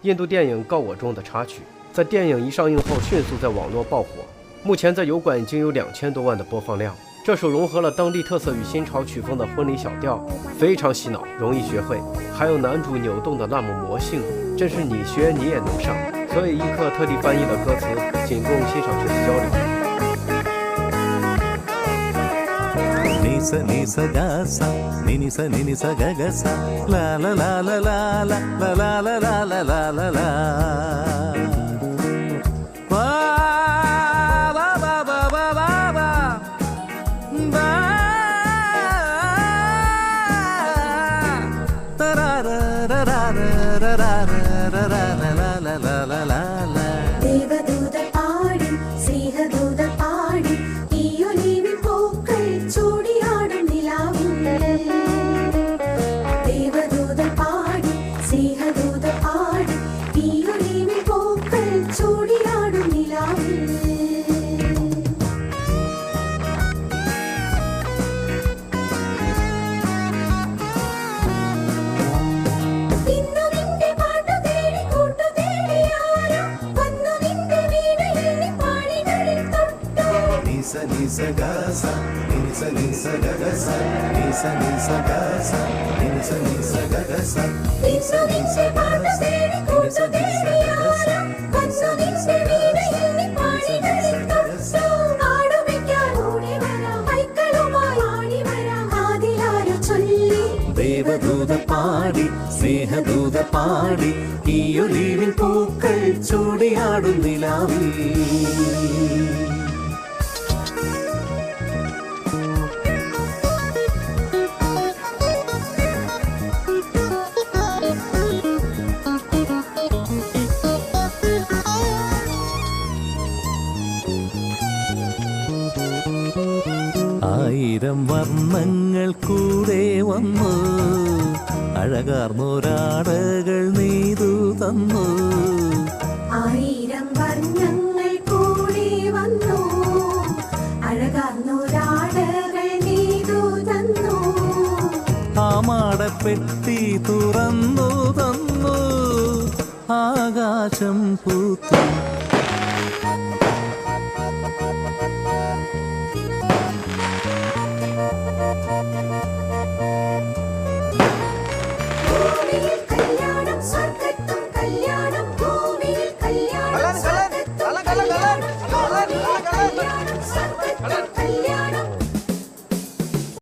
印度电影《告我》中的插曲，在电影一上映后迅速在网络爆火，目前在油管已经有2000多万的播放量。这首融合了当地特色与新潮曲风的婚礼小调，非常洗脑，容易学会。还有男主扭动的那么魔性，真是你学你也能上。所以一刻特地翻译了歌词，仅供欣赏学习交流。ni sa ni sa ga sa ni ni sa ni ni sa ga ga sa la la la la la la la la la la la la la la ba ba ba ba ba ba ba ba da da da da da da da da da la la la la la la ദേവദൂത പാടി സ്നേഹദൂത പാടി ഈ olivine പൂക്കൾ ചൂടിയാടും നിലാവിൽ ദേവദൂത പാടി സ്നേഹദൂത പാടി ഈ olivine പൂക്കൾ ചൂടിയാടും നിലാവിൽ ni sa ga sa ni sa ni sa ga ga sa ni sa ni sa ga sa ni sa ni sa ga ga sa ni sa ni sa paata tedi kootu tediyaara vannu ninte veedayil ni paanigalil thottu aadu vekkan oodi vara vaikkalumaayi aadi vara aadilaru cholli ദേവദൂത പാടി സ്നേഹദൂത പാടി ഈ olivine പൂക്കൾ ചൂടിയാടും നിലാവിൽ ആയിരം വർണ്ണങ്ങൾ കൂടെ വന്നു അഴകാർന്നൊരാടകൾ നെയ്തു തന്നു ആയിരം വർണ്ണങ്ങൾ കൂടെ വന്നു അഴകാർന്നൊരാടകൾ നെയ്തു തന്നു ആമാടപ്പെട്ടി തുറന്നു തന്നു ആകാശം പൂത്തു